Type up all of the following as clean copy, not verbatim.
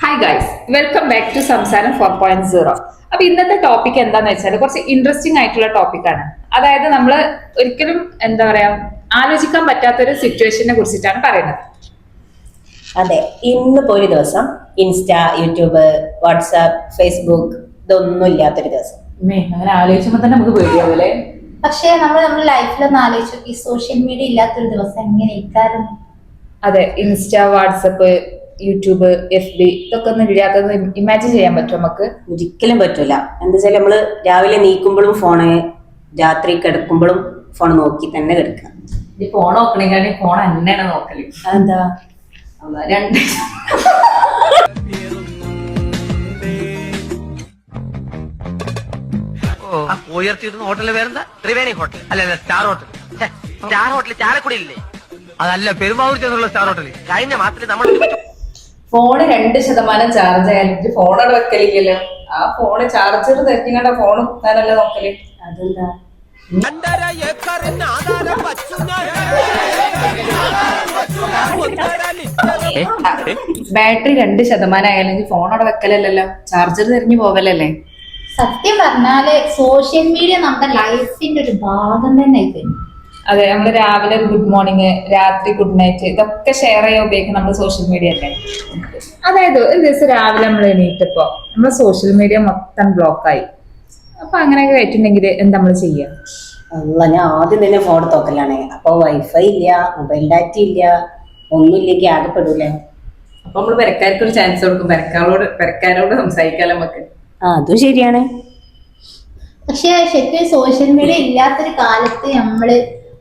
Hi guys, welcome back to Samsaram 4.0. അപ്പൊ ഇന്നത്തെ topic എന്താന്ന് വെച്ചാൽ കുറച്ച് ഇൻട്രസ്റ്റിംഗ് ആയിട്ടുള്ള ടോപ്പിക്കാണ്. അതായത് നമ്മൾ ഒരിക്കലും എന്താ പറയാ ആലോചിക്കാൻ പറ്റാത്തൊരു സിറ്റുവേഷനെ കുറിച്ചിട്ടാണ് പറയുന്നത്. അതെ, ഇന്നിപ്പോ ഒരു ദിവസം ഇൻസ്റ്റ, യൂട്യൂബ്, വാട്സാപ്പ്, ഫേസ്ബുക്ക് ഇതൊന്നും ഇല്ലാത്തൊരു ദിവസം. അങ്ങനെ ആലോചിക്കുമ്പോൾ തന്നെ നമുക്ക് പേടിയാവൂലേ? പക്ഷെ നമ്മുടെ ലൈഫിലൊന്ന് ആലോചിച്ചു, ഈ സോഷ്യൽ മീഡിയ ഇല്ലാത്തൊരു ദിവസം എങ്ങനെ ഇരിക്കാറുണ്ട്. അതെ, ഇൻസ്റ്റ, വാട്സപ്പ്, യൂട്യൂബ്, FB ഇതൊക്കെ ഒന്നും ഇല്ലാത്തത് ഇമാജിൻ ചെയ്യാൻ പറ്റും നമുക്ക്? ഒരിക്കലും പറ്റൂല. എന്താ വെച്ചാൽ നമ്മള് രാവിലെ നീക്കുമ്പോഴും ഫോണ്, രാത്രി കിടക്കുമ്പോഴും ഫോൺ നോക്കി തന്നെ കിടക്കുക. ഈ ഫോൺ നോക്കണെങ്കിൽ ഫോൺ തന്നെയാണ് നോക്കല്. അതെന്താ? രണ്ട് ഉയർത്തിയിരുന്ന ഹോട്ടലിൽ വേറെന്താ? ത്രിവേണി ഹോട്ടൽ അല്ല, star hotel. Star hotel Chalakudy ഇല്ലേ? അതല്ല, പെരുമാവൂർ ചെന്നുള്ള സ്റ്റാർ ഹോട്ടൽ. കഴിഞ്ഞ മാസത്തിൽ നമ്മൾ ഫോണ് 2% ചാർജ് ആയാലും ഫോണോട് വെക്കലില്ലല്ലോ. ആ ഫോണ് ചാർജർ തെറ്റിങ്ങണ്ട ഫോൺ കുത്താനല്ല നോക്കല്. അതെന്താ? ബാറ്ററി 2% ആയാലും ഫോണോടെ വെക്കലല്ലോ, ചാർജർ തെരഞ്ഞു പോവലല്ലേ. സത്യം പറഞ്ഞാല് സോഷ്യൽ മീഡിയ നമ്മുടെ ലൈഫിന്റെ ഒരു ഭാഗം തന്നെ ആയിക്കഴിഞ്ഞു. അതെ, നമ്മള് രാവിലെ ഗുഡ് മോർണിംഗ്, രാത്രി ഗുഡ് നൈറ്റ് ഇതൊക്കെ ഷെയർ ചെയ്യാൻ ഉപയോഗിക്കുന്ന നമ്മള് സോഷ്യൽ മീഡിയ അല്ലേ. അതായത് ഒരു ദിവസം രാവിലെ നമ്മൾ എണീറ്റപ്പോ നമ്മളെ സോഷ്യൽ മീഡിയ മൊത്തം ബ്ലോക്കായി. അപ്പൊ അങ്ങനെയൊക്കെ ആയിട്ടുണ്ടെങ്കിൽ എന്താ നമ്മൾ ചെയ്യാ? അല്ല, ഞാൻ ആദ്യം തന്നെ ഫോൺ തോക്കലാണ്. അപ്പൊ വൈഫൈ ഇല്ല, മൊബൈൽ ഡാറ്റ ഇല്ല, ഒന്നുമില്ലെങ്കിൽ ആകെപ്പെടൂലേ. അപ്പൊ നമ്മള് പെരക്കാർക്ക് ഒരു ചാൻസ് കൊടുക്കും, പെരക്കാരോട് സംസാരിക്കാലോ നമുക്ക്. അതും ശരിയാണ്. പക്ഷെ ശരിക്കും സോഷ്യൽ മീഡിയ ഇല്ലാത്തൊരു കാലത്ത് നമ്മള്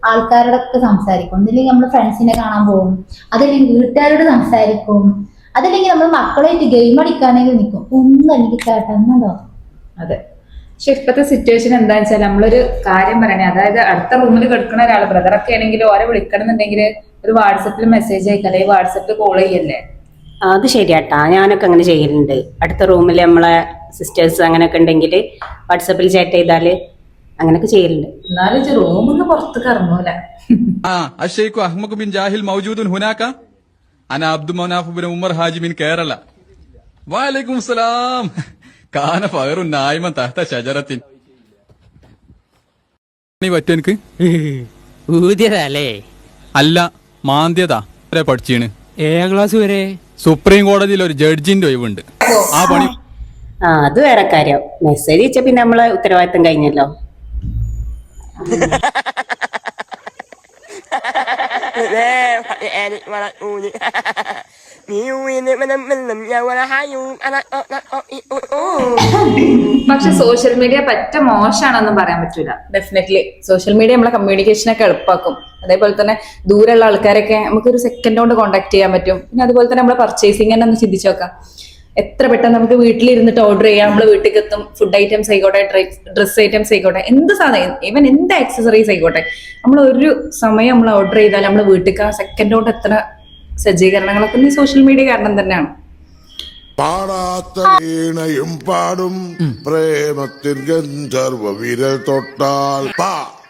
ആൾക്കാരോടൊക്കെ സംസാരിക്കും. ഒന്നില്ലെങ്കിൽ നമ്മൾ ഫ്രണ്ട്സിനെ കാണാൻ പോകും, അതല്ലെങ്കിൽ വീട്ടുകാരോട് സംസാരിക്കും, അതല്ലെങ്കിൽ നമ്മൾ മക്കളായിട്ട് ഗെയിം അടിക്കാനെങ്കിൽ നിൽക്കും. ഒന്നും എനിക്ക് കേട്ടെന്നോ. അതെ, പക്ഷെ ഇപ്പത്തെ സിറ്റുവേഷൻ എന്താന്ന് വെച്ചാൽ നമ്മളൊരു കാര്യം പറയണേ, അതായത് അടുത്ത റൂമിൽ കിടക്കുന്ന ഒരാൾ ബ്രദറൊക്കെ ആണെങ്കിൽ ഓരെ വിളിക്കണം എന്നുണ്ടെങ്കിൽ ഒരു വാട്സപ്പിൽ മെസ്സേജ് അയക്കാം, അല്ലെങ്കിൽ വാട്സപ്പിൽ കോൾ ചെയ്യല്ലേ. അത് ശരിയാട്ടാ, ഞാനൊക്കെ അങ്ങനെ ചെയ്യലുണ്ട്. അടുത്ത റൂമിൽ നമ്മളെ സിസ്റ്റേഴ്സ് അങ്ങനെയൊക്കെ ഉണ്ടെങ്കിൽ വാട്സപ്പിൽ ചാറ്റ് ചെയ്താല് അങ്ങനെയൊക്കെ ചെയ്യലുണ്ട്. എന്നാലും റൂമിന്ന് പുറത്തേക്ക് ഇറങ്ങൂല. الشيخ أحمد بن جاهل موجود هناك. أنا عبد المناف بن عمر حاجي من كيرلا. وعليكم السلام. كان فأر نائما تحت شجرة. പറ്റെനിക്ക് ഊതിയതല്ലേ? അല്ല, മാന്തിയതാ. പഠിച്ചാണ്. 7ാം ക്ലാസ് വരെ. സുപ്രീം കോടതിയിൽ ഒരു ജഡ്ജിന്റെ ഒഴിവുണ്ട്. ആ പണി. അത് വേറെ കാര്യം. മെസ്സേജ് അയച്ചാ പിന്നെ നമ്മളെ ഉത്തരവാദിത്തം കഴിഞ്ഞല്ലോ. പക്ഷെ സോഷ്യൽ മീഡിയ പറ്റ മോശമാണെന്നും പറയാൻ പറ്റൂല. ഡെഫിനറ്റ്ലി സോഷ്യൽ മീഡിയ നമ്മളെ കമ്മ്യൂണിക്കേഷനൊക്കെ എളുപ്പമാക്കും. അതേപോലെ തന്നെ ദൂരമുള്ള ആൾക്കാരൊക്കെ നമുക്കൊരു സെക്കൻഡ് കൊണ്ട് കോൺടാക്ട് ചെയ്യാൻ പറ്റും. പിന്നെ അതുപോലെ തന്നെ നമ്മളെ പർച്ചേസിംഗ് തന്നെ ഒന്ന് ചിന്തിച്ചു നോക്കാം. എത്ര പെട്ടെന്ന് നമുക്ക് വീട്ടിലിരുന്നിട്ട് ഓർഡർ ചെയ്യാം, നമ്മൾ വീട്ടിലേക്ക് എത്തും. ഫുഡ് ഐറ്റംസ് ആയിക്കോട്ടെ, ഡ്രസ് ഐറ്റംസ് ആയിക്കോട്ടെ, എന്ത് സാധനം, ഈവൻ എന്ത് ആക്സസറീസ് ആയിക്കോട്ടെ, നമ്മൾ ഒരു സമയം നമ്മൾ ഓർഡർ ചെയ്താൽ നമ്മൾ വീട്ടിലേക്ക് ആ സെക്കൻഡ് കൊണ്ട് എത്ര സജ്ജീകരണങ്ങളൊക്കെ ഈ സോഷ്യൽ മീഡിയ കാരണം തന്നെയാണ്. പാടാത്ത വീണയും പാടും പ്രേമത്തിൽ ഗന്ധർവ വിരൽ തൊട്ടാൽ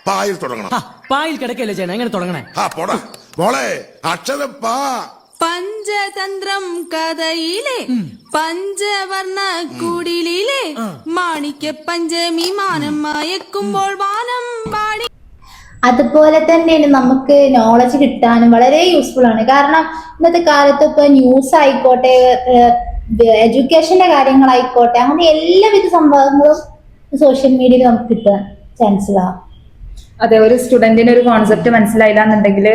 പായിൽ തുടങ്ങണം. പായിൽ കിടക്കല്ലേ ചെയ്യണം, എങ്ങനെ തുടങ്ങണേ? പോടാ മോളെ, അക്ഷരം പാ. പഞ്ചതന്ത്രം കഥയിലെ പഞ്ചവർണ്ണ കുടിലിലെ മാണിക്യ പഞ്ചമി മാനം മയക്കുമ്പോൾ വാനം പാടി. അതുപോലെ തന്നെയാണ് നമുക്ക് നോളജ് കിട്ടാനും വളരെ യൂസ്ഫുൾ ആണ്. കാരണം ഇന്നത്തെ കാലത്ത് ഇപ്പൊ ന്യൂസ് ആയിക്കോട്ടെ, എഡ്യൂക്കേഷന്റെ കാര്യങ്ങളായിക്കോട്ടെ, അങ്ങനെ എല്ലാവിധ സംഭവങ്ങളും സോഷ്യൽ മീഡിയയിൽ നമുക്ക് കിട്ടാൻ ചാൻസുകളാണ്. അതെ, ഒരു സ്റ്റുഡന്റിന് ഒരു കോൺസെപ്റ്റ് മനസ്സിലായില്ല എന്നുണ്ടെങ്കിൽ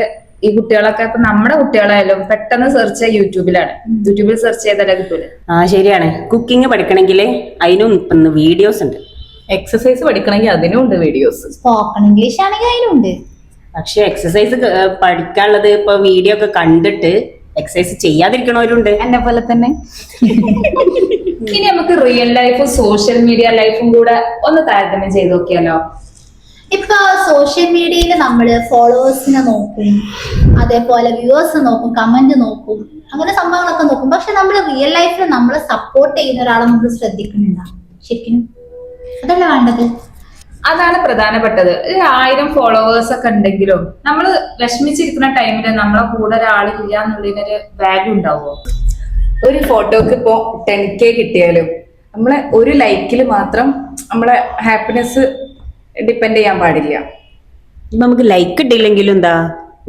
ഈ കുട്ടികളൊക്കെ ഇപ്പൊ നമ്മുടെ കുട്ടികളായാലും പെട്ടെന്ന് സെർച്ച് ചെയ്യാൻ യൂട്യൂബിൽ സെർച്ച് ചെയ്താലേ കിട്ടൂല. ശരിയാണ്. കുക്കിംഗ് പഠിക്കണമെങ്കിൽ അതിനും ഇപ്പം വീഡിയോസ് ഉണ്ട്. എക്സസൈസ് പഠിക്കണമെങ്കിൽ അതിനും ഉണ്ട് വീഡിയോസ്. സ്പോക്കൺ ഇംഗ്ലീഷ് ആണെങ്കിൽ അതിനുണ്ട്. പക്ഷെ എക്സസൈസ് പഠിക്കാനുള്ളത് ഇപ്പൊ വീഡിയോ ഒക്കെ കണ്ടിട്ട് എക്സസൈസ് ചെയ്യാതിരിക്കണവരുണ്ട്, എന്നെ പോലെ തന്നെ. ഇനി നമുക്ക് റിയൽ ലൈഫും സോഷ്യൽ മീഡിയ ലൈഫും കൂടെ ഒന്ന് താരതമ്യം ചെയ്ത് നോക്കിയാലോ? ഇപ്പൊ സോഷ്യൽ മീഡിയയിൽ നമ്മള് ഫോളോവേഴ്സിനെ നോക്കും, അതേപോലെ വ്യൂവേഴ്സ് നോക്കും, കമന്റ് നോക്കും, അങ്ങനെ സംഭവങ്ങളൊക്കെ നോക്കും. പക്ഷെ നമ്മൾ റിയൽ ലൈഫിൽ നമ്മളെ സപ്പോർട്ട് ചെയ്യുന്ന ഒരാളെ നമ്മൾ ശ്രദ്ധിക്കുന്നുണ്ടോ? ശരിക്കും അതല്ല വേണ്ടത്. അതാണ് പ്രധാനപ്പെട്ടത്. 1000 ഫോളോവേഴ്സ് ഒക്കെ ഉണ്ടെങ്കിലും നമ്മൾ വിഷമിച്ചിരിക്കുന്ന ടൈമില് നമ്മളെ കൂടെ ഒരാളില്ല എന്നുള്ളതിനൊരു വാല്യൂ ഉണ്ടാവുമോ? ഒരു ഫോട്ടോക്ക് ഇപ്പോ 10K കിട്ടിയാലും നമ്മളെ ഒരു ലൈക്കിൽ മാത്രം നമ്മളെ ഹാപ്പിനെസ് ഡിപ്പെൻഡ് ചെയ്യാൻ പാടില്ല. ഇപ്പൊ നമുക്ക് ലൈക്ക് കിട്ടിയില്ലെങ്കിലും എന്താ,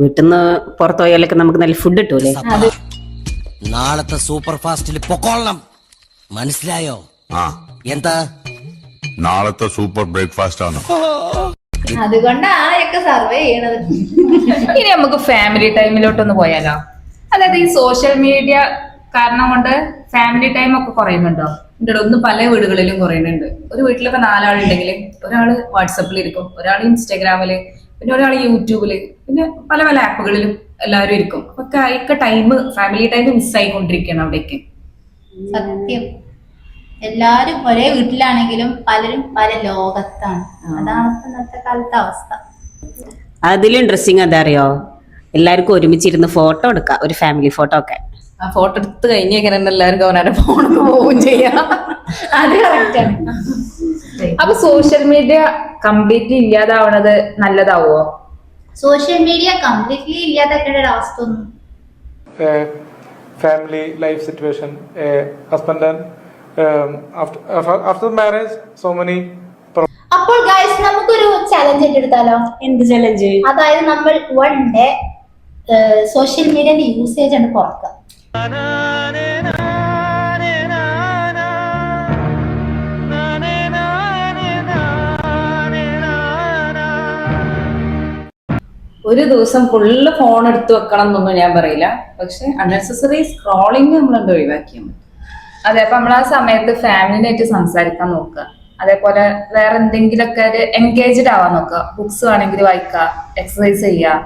വീട്ടിൽ നിന്ന് പുറത്തു പോയാലൊക്കെ നമുക്ക് നല്ല ഫുഡ് കിട്ടൂലേ? നാളത്തെ സൂപ്പർ ഫാസ്റ്റിൽ പൊക്കോളണം, മനസ്സിലായോ? എന്താ നാളത്തെ സൂപ്പർ ബ്രേക്ക്ഫാസ്റ്റ് ആണ്. അതുകൊണ്ടാണ് ഒക്കെ സർവേ ചെയ്യണത്. ഇനി നമുക്ക് ഫാമിലി ടൈമിലോട്ടൊന്ന് പോയാലോ? അതായത് ഈ സോഷ്യൽ മീഡിയ കാരണം കൊണ്ട് ഫാമിലി ടൈം ഒക്കെ കുറയുന്നുണ്ടോ? ഒന്ന് പല വീടുകളിലും കുറയുന്നുണ്ട്. ഒരു വീട്ടിലൊക്കെ 4 ആളുണ്ടെങ്കിൽ ഒരാള് വാട്സപ്പിൽ ഇരിക്കും, ഒരാൾ ഇൻസ്റ്റാഗ്രാമില്, പിന്നെ ഒരാൾ യൂട്യൂബില്, പിന്നെ പല പല ആപ്പുകളിലും എല്ലാവരും ഇരിക്കും. അപ്പൊ അതൊക്കെ ഫാമിലി ടൈം മിസ്സായിക്കൊണ്ടിരിക്കുകയാണ് അവിടേക്ക്. സത്യം. എല്ലാരും ഒരേ വീട്ടിലാണെങ്കിലും പലരും പല ലോകത്താണ്. അതാണ് ഇപ്പൊ ഇന്നത്തെ കാലത്തെ അവസ്ഥ. അതിലും ഇൻട്രസ്റ്റിംഗ് എന്താ അറിയോ, എല്ലാവർക്കും ഒരുമിച്ചിരുന്ന് ഫോട്ടോ എടുക്കാം, ഒരു ഫാമിലി ഫോട്ടോ ഒക്കെ. ആ ഫോട്ടോ എടുത്ത് കഴിഞ്ഞേക്കാൻ എല്ലാവർക്കും അവനവരുടെ ഫോണിൽ പോവുകയും ചെയ്യാം. അത് കറക്റ്റാണ്. അപ്പൊ സോഷ്യൽ മീഡിയ കംപ്ലീറ്റ്ലി ഇല്ലാതാവണത് നല്ലതാവോ? സോഷ്യൽ മീഡിയ കംപ്ലീറ്റ്ലി ഇല്ലാതാക്കേണ്ട ഒരു അവസ്ഥ ഒന്നും. Family life situation, husband and after marriage so many അപ്പോൾ ഗൈസ് നമുക്കൊരു ചലഞ്ച് എടുത്താലോ? എന്ത് ചലഞ്ച്? അതായത് നമ്മൾ 1 ഡേ സോഷ്യൽ മീഡിയന്റെ യൂസേജ് ആണ് കുറക്കുക. ഒരു ദിവസം ഫുള്ള് ഫോൺ എടുത്ത് വെക്കണം എന്നൊന്നും ഞാൻ പറയില്ല, പക്ഷെ അൺനെസസറി സ്ക്രോളിങ് നമ്മളെന്ത് ഒഴിവാക്കിയാൽ മതി. അതെ, അപ്പൊ നമ്മൾ ആ സമയത്ത് ഫാമിലിനായിട്ട് സംസാരിക്കാൻ നോക്കുക. അതേപോലെ വേറെ എന്തെങ്കിലുമൊക്കെ ഒരു എൻഗേജ്ഡ് ആവാൻ നോക്കുക. ബുക്സ് വേണമെങ്കിൽ വായിക്കുക, എക്സസൈസ് ചെയ്യുക,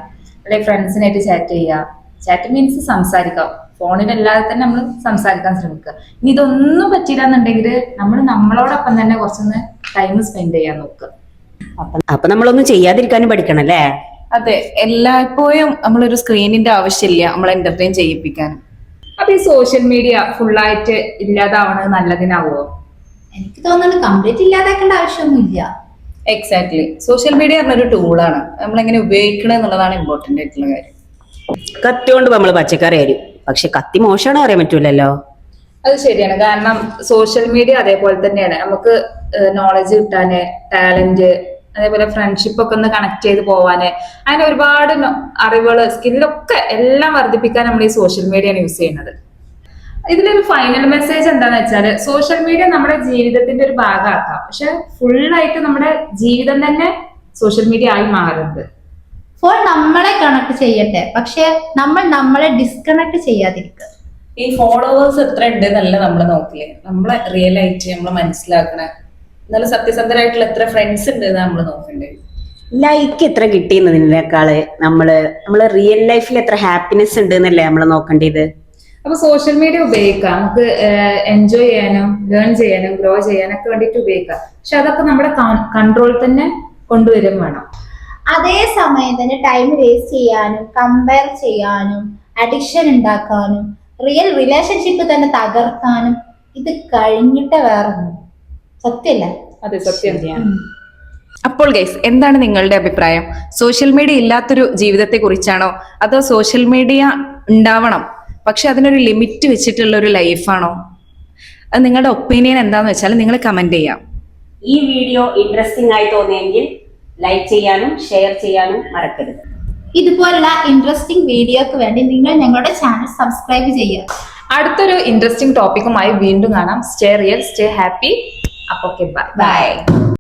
അല്ലെങ്കിൽ ഫ്രണ്ട്സിനായിട്ട് ചാറ്റ് ചെയ്യുക. ചാറ്റ് മീൻസ് സംസാരിക്കുക. ഫോണിലല്ലാതെ തന്നെ നമ്മൾ സംസാരിക്കാൻ ശ്രമിക്കുക. ഇനി ഇതൊന്നും പറ്റില്ല എന്നുണ്ടെങ്കിൽ നമ്മൾ നമ്മളോടൊപ്പം തന്നെ കുറച്ചൊന്ന് ടൈം സ്പെൻഡ് ചെയ്യാൻ നോക്കുക. അപ്പൊ നമ്മളൊന്നും ചെയ്യാതിരിക്കാനും പഠിക്കണം അല്ലേ? അതെ, എല്ലായ്പ്പോഴും നമ്മളൊരു സ്ക്രീനിന്റെ ആവശ്യമില്ല നമ്മളെ എന്റർടൈൻ ചെയ്യിപ്പിക്കാനും. അപ്പൊ ഈ സോഷ്യൽ മീഡിയ ഫുള്ളായിട്ട് ഇല്ലാതാവണത് നല്ലതിനാവോ? എനിക്ക് തോന്നുന്നത് കംപ്ലീറ്റ് ഇല്ലാതാക്കേണ്ട ആവശ്യമൊന്നുമില്ല. എക്സാക്ട്ലി. സോഷ്യൽ മീഡിയ പറഞ്ഞൊരു ടൂളാണ്, നമ്മളെങ്ങനെ ഉപയോഗിക്കണം എന്നുള്ളതാണ് ഇമ്പോർട്ടന്റ് ആയിട്ടുള്ള കാര്യം. കത്തി കൊണ്ട് നമ്മൾ പച്ചക്കറി അരിയും, പക്ഷെ കത്തി മോശമാണ് പറയാൻ പറ്റൂലല്ലോ. അത് ശരിയാണ്. കാരണം സോഷ്യൽ മീഡിയ അതേപോലെ തന്നെയാണ്, നമുക്ക് നോളജ് കിട്ടാന്, ടാലന്റ്, അതേപോലെ ഫ്രണ്ട്ഷിപ്പ് ഒക്കെ ഒന്ന് കണക്ട് ചെയ്ത് പോവാന്, അങ്ങനെ ഒരുപാട് അറിവുകള്, സ്കില്ലൊക്കെ എല്ലാം വർദ്ധിപ്പിക്കാൻ നമ്മൾ ഈ സോഷ്യൽ മീഡിയയാണ് യൂസ് ചെയ്യുന്നത്. ഇതിലൊരു ഫൈനൽ മെസ്സേജ് എന്താന്ന് വെച്ചാല്, സോഷ്യൽ മീഡിയ നമ്മുടെ ജീവിതത്തിന്റെ ഒരു ഭാഗമാക്കാം, പക്ഷെ ഫുള്ളായിട്ട് നമ്മുടെ ജീവിതം തന്നെ സോഷ്യൽ മീഡിയ ആയി മാറുന്നത്. ഫോൺ നമ്മളെ കണക്ട് ചെയ്യട്ടെ, പക്ഷെ നമ്മൾ നമ്മളെ ഡിസ്കണക്ട് ചെയ്യാതിരിക്കുക. ഈ ഫോളോവേഴ്സ് എത്ര ഉണ്ട് എന്നല്ല നമ്മൾ നോക്കില്ലേ, നമ്മളെ റിയൽ ആയിട്ട് നമ്മൾ മനസ്സിലാക്കണേ, എന്നാലും സത്യസന്ധരായിട്ടുള്ള എത്ര ഫ്രണ്ട്സ് ഉണ്ട് എന്ന് നമ്മൾ നോക്കണ്ടേ. ലൈക്ക് എത്ര കിട്ടിയെന്നതിനേക്കാള് നമ്മള് റിയൽ ലൈഫിൽ എത്ര ഹാപ്പിനെസ് ഉണ്ട് എന്നല്ലേ നമ്മൾ നോക്കേണ്ടത്. അപ്പൊ സോഷ്യൽ മീഡിയ ഉപയോഗിക്കാം, നമുക്ക് എൻജോയ് ചെയ്യാനും ലേൺ ചെയ്യാനും ഗ്രോ ചെയ്യാനൊക്കെ വേണ്ടിയിട്ട് ഉപയോഗിക്കാം. പക്ഷെ അതൊക്കെ നമ്മുടെ കൺട്രോളിൽ തന്നെ കൊണ്ടുവരും വേണം. അതേ സമയം തന്നെ ടൈം വേസ്റ്റ് ചെയ്യാനും കമ്പയർ ചെയ്യാനും അഡിക്ഷൻ ഉണ്ടാക്കാനും റിയൽ റിലേഷൻഷിപ്പ് തന്നെ തകർക്കാനും ഇത് കഴിഞ്ഞിട്ട് വേറൊന്നും. സത്യല്ലേ? അതെ, സത്യം. അപ്പോൾ ഗൈസ്, എന്താണ് നിങ്ങളുടെ അഭിപ്രായം? സോഷ്യൽ മീഡിയ ഇല്ലാത്തൊരു ജീവിതത്തെ കുറിച്ചാണോ, അതോ സോഷ്യൽ മീഡിയ ഉണ്ടാവണം പക്ഷെ അതിനൊരു ലിമിറ്റ് വെച്ചിട്ടുള്ള ഒരു ലൈഫാണോ? അത് നിങ്ങളുടെ ഒപ്പീനിയൻ എന്താന്ന് വെച്ചാൽ നിങ്ങൾ കമന്റ് ചെയ്യാം. ഈ വീഡിയോ ഇൻട്രസ്റ്റിംഗ് ആയി തോന്നിയെങ്കിൽ ലൈക്ക് ചെയ്യാനും ഷെയർ ചെയ്യാനും മറക്കരുത്. ഇതുപോലുള്ള ഇൻട്രസ്റ്റിംഗ് വീഡിയോക്ക് വേണ്ടി നിങ്ങൾ ഞങ്ങളുടെ ചാനൽ സബ്സ്ക്രൈബ് ചെയ്യുക. അടുത്തൊരു ഇൻട്രസ്റ്റിംഗ് ടോപ്പിക്കുമായി വീണ്ടും കാണാം. Stay real, stay happy. അപ്പൊ ബൈ.